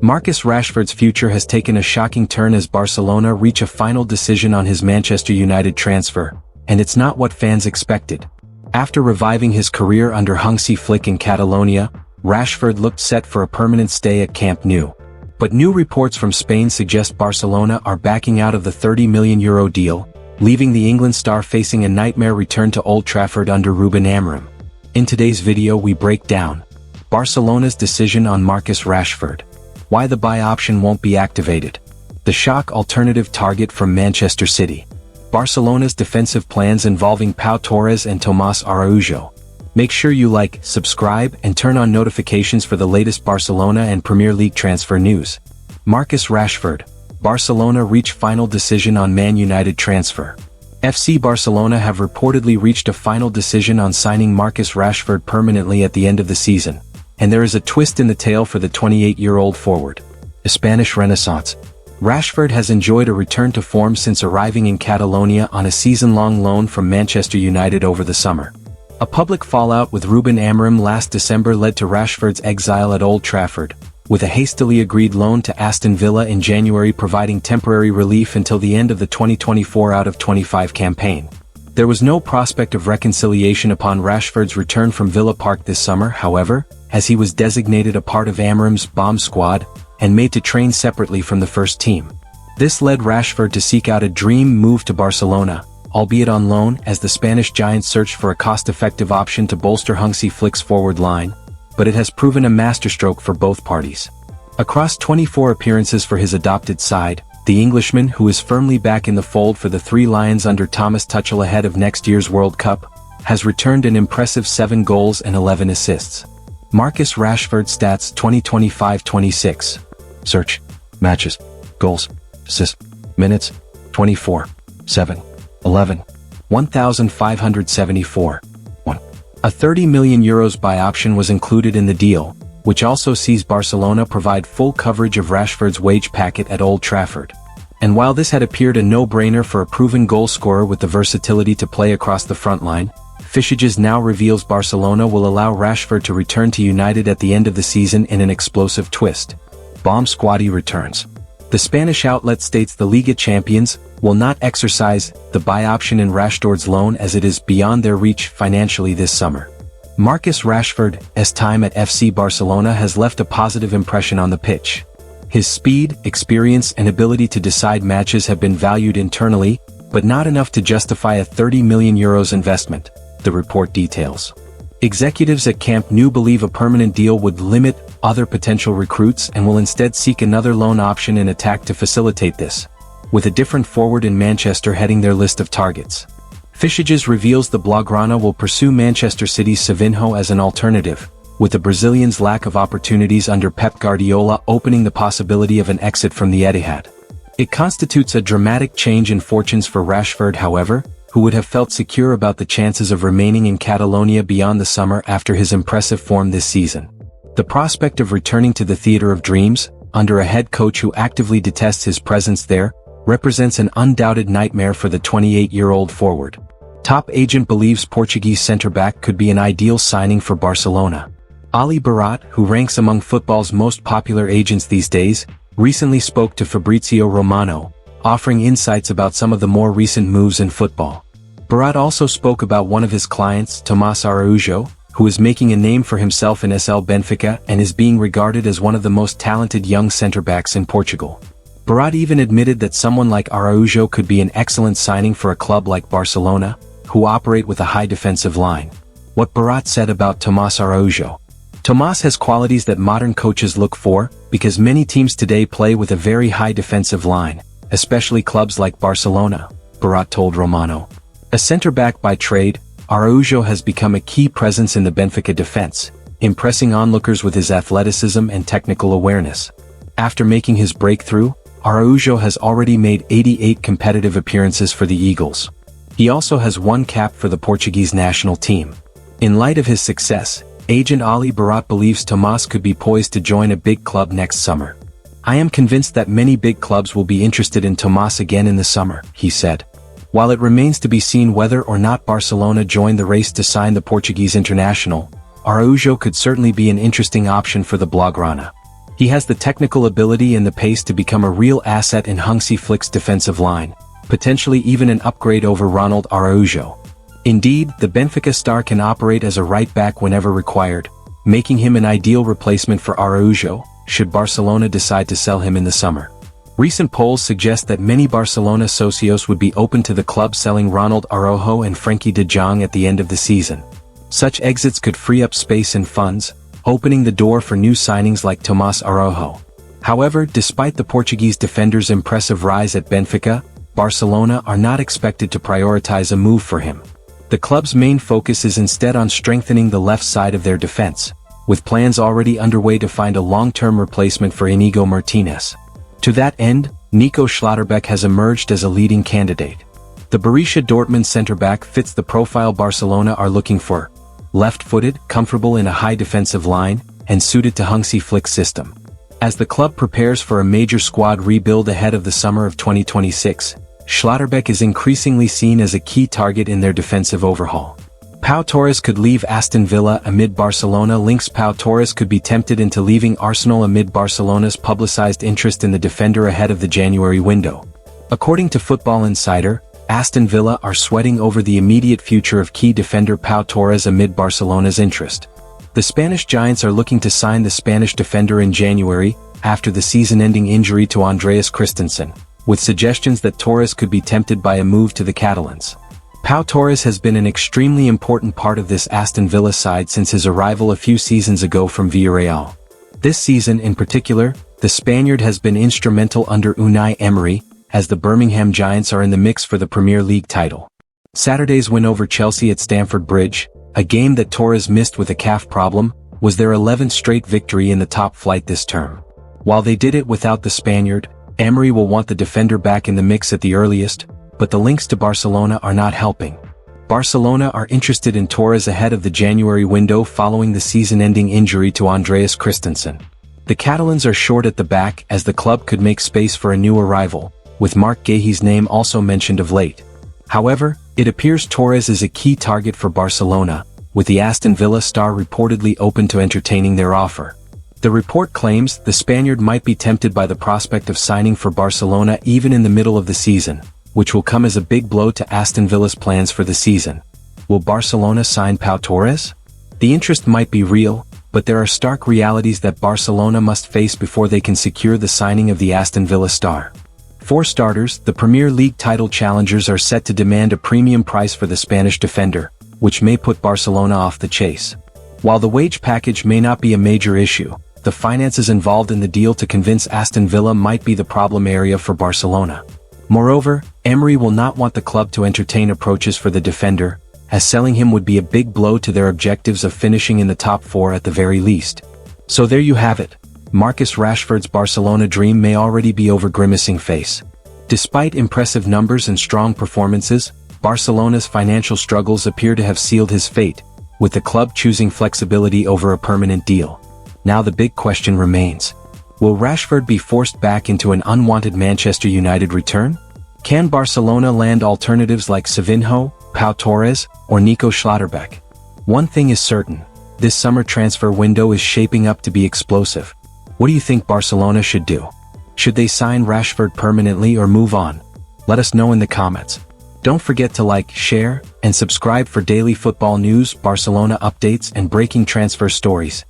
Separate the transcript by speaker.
Speaker 1: Marcus Rashford's future has taken a shocking turn as Barcelona reach a final decision on his Manchester United transfer, and it's not what fans expected. After reviving his career under Hansi Flick in Catalonia, Rashford looked set for a permanent stay at Camp Nou. But new reports from Spain suggest Barcelona are backing out of the €30 million deal, leaving the England star facing a nightmare return to Old Trafford under Ruben Amorim. In today's video we break down Barcelona's decision on Marcus Rashford, why the buy option won't be activated, the shock alternative target from Manchester City, Barcelona's defensive plans involving Pau Torres and Tomás Araujo. Make sure you like, subscribe, and turn on notifications for the latest Barcelona and Premier League transfer news. Marcus Rashford, Barcelona reach final decision on Man United transfer. FC Barcelona have reportedly reached a final decision on signing Marcus Rashford permanently at the end of the season. And there is a twist in the tale for the 28-year-old forward. A Spanish renaissance. Rashford has enjoyed a return to form since arriving in Catalonia on a season-long loan from Manchester United over the summer. A public fallout with Ruben Amorim last December led to Rashford's exile at Old Trafford, with a hastily agreed loan to Aston Villa in January providing temporary relief until the end of the 2024 out of 25 campaign. There was no prospect of reconciliation upon Rashford's return from Villa Park this summer, however, as he was designated a part of Amorim's bomb squad and made to train separately from the first team. This led Rashford to seek out a dream move to Barcelona, albeit on loan, as the Spanish giant searched for a cost-effective option to bolster Hansi Flick's forward line, but it has proven a masterstroke for both parties. Across 24 appearances for his adopted side, the Englishman, who is firmly back in the fold for the Three Lions under Thomas Tuchel ahead of next year's World Cup, has returned an impressive 7 goals and 11 assists. Marcus Rashford stats 2025-26. Search. Matches. Goals. Assists. Minutes. 24. 7. 11. 1,574. 1. A €30 million buy option was included in the deal, which also sees Barcelona provide full coverage of Rashford's wage packet at Old Trafford. And while this had appeared a no-brainer for a proven goal-scorer with the versatility to play across the front line, Fishages now reveals Barcelona will allow Rashford to return to United at the end of the season in an explosive twist. Bomb Squaddy returns. The Spanish outlet states the Liga champions will not exercise the buy option in Rashford's loan as it is beyond their reach financially this summer. Marcus Rashford's time at FC Barcelona has left a positive impression on the pitch. His speed, experience, and ability to decide matches have been valued internally, but not enough to justify a €30 million investment, the report details. Executives at Camp Nou believe a permanent deal would limit other potential recruits and will instead seek another loan option in attack to facilitate this, with a different forward in Manchester heading their list of targets. Fishages reveals the Blaugrana will pursue Manchester City's Savinho as an alternative, with the Brazilian's lack of opportunities under Pep Guardiola opening the possibility of an exit from the Etihad. It constitutes a dramatic change in fortunes for Rashford, however, who would have felt secure about the chances of remaining in Catalonia beyond the summer after his impressive form this season. The prospect of returning to the theater of dreams, under a head coach who actively detests his presence there, represents an undoubted nightmare for the 28-year-old forward. Top agent believes Portuguese centre-back could be an ideal signing for Barcelona. Ali Barat, who ranks among football's most popular agents these days, recently spoke to Fabrizio Romano, offering insights about some of the more recent moves in football. Barat also spoke about one of his clients, Tomás Araujo, who is making a name for himself in SL Benfica and is being regarded as one of the most talented young centre-backs in Portugal. Barat even admitted that someone like Araujo could be an excellent signing for a club like Barcelona, who operate with a high defensive line. What Barat said about Tomás Araujo. Tomás has qualities that modern coaches look for, because many teams today play with a very high defensive line, especially clubs like Barcelona, Barat told Romano. A centre-back by trade, Araujo has become a key presence in the Benfica defense, impressing onlookers with his athleticism and technical awareness. After making his breakthrough, Araujo has already made 88 competitive appearances for the Eagles. He also has 1 cap for the Portuguese national team. In light of his success, agent Ali Barat believes Tomás could be poised to join a big club next summer. I am convinced that many big clubs will be interested in Tomás again in the summer, he said. While it remains to be seen whether or not Barcelona join the race to sign the Portuguese international, Araujo could certainly be an interesting option for the Blaugrana. He has the technical ability and the pace to become a real asset in Hansi Flick's defensive line, potentially even an upgrade over Ronald Araujo. Indeed, the Benfica star can operate as a right-back whenever required, making him an ideal replacement for Araujo, should Barcelona decide to sell him in the summer. Recent polls suggest that many Barcelona socios would be open to the club selling Ronald Araujo and Frenkie de Jong at the end of the season. Such exits could free up space and funds, opening the door for new signings like Tomás Araujo. However, despite the Portuguese defender's impressive rise at Benfica, Barcelona are not expected to prioritize a move for him. The club's main focus is instead on strengthening the left side of their defense, with plans already underway to find a long-term replacement for Inigo Martinez. To that end, Nico Schlotterbeck has emerged as a leading candidate. The Borussia Dortmund centre-back fits the profile Barcelona are looking for: left-footed, comfortable in a high defensive line, and suited to Hansi Flick's system. As the club prepares for a major squad rebuild ahead of the summer of 2026, Schlotterbeck is increasingly seen as a key target in their defensive overhaul. Pau Torres could leave Aston Villa amid Barcelona links. Pau Torres could be tempted into leaving Arsenal amid Barcelona's publicized interest in the defender ahead of the January window. According to Football Insider, Aston Villa are sweating over the immediate future of key defender Pau Torres amid Barcelona's interest. The Spanish giants are looking to sign the Spanish defender in January, after the season-ending injury to Andreas Christensen, with suggestions that Torres could be tempted by a move to the Catalans. Pau Torres has been an extremely important part of this Aston Villa side since his arrival a few seasons ago from Villarreal. This season in particular, the Spaniard has been instrumental under Unai Emery, as the Birmingham Giants are in the mix for the Premier League title. Saturday's win over Chelsea at Stamford Bridge, a game that Torres missed with a calf problem, was their 11th straight victory in the top flight this term. While they did it without the Spaniard, Emery will want the defender back in the mix at the earliest, but the links to Barcelona are not helping. Barcelona are interested in Torres ahead of the January window following the season-ending injury to Andreas Christensen. The Catalans are short at the back as the club could make space for a new arrival, with Marc Guéhi's name also mentioned of late. However, it appears Torres is a key target for Barcelona, with the Aston Villa star reportedly open to entertaining their offer. The report claims the Spaniard might be tempted by the prospect of signing for Barcelona even in the middle of the season, which will come as a big blow to Aston Villa's plans for the season. Will Barcelona sign Pau Torres? The interest might be real, but there are stark realities that Barcelona must face before they can secure the signing of the Aston Villa star. For starters, the Premier League title challengers are set to demand a premium price for the Spanish defender, which may put Barcelona off the chase. While the wage package may not be a major issue, the finances involved in the deal to convince Aston Villa might be the problem area for Barcelona. Moreover, Emery will not want the club to entertain approaches for the defender, as selling him would be a big blow to their objectives of finishing in the top 4 at the very least. So there you have it. Marcus Rashford's Barcelona dream may already be over grimacing face. Despite impressive numbers and strong performances, Barcelona's financial struggles appear to have sealed his fate, with the club choosing flexibility over a permanent deal. Now the big question remains: will Rashford be forced back into an unwanted Manchester United return? Can Barcelona land alternatives like Savinho, Pau Torres, or Nico Schlotterbeck? One thing is certain: this summer transfer window is shaping up to be explosive. What do you think Barcelona should do? Should they sign Rashford permanently or move on? Let us know in the comments. Don't forget to like, share, and subscribe for daily football news, Barcelona updates, and breaking transfer stories.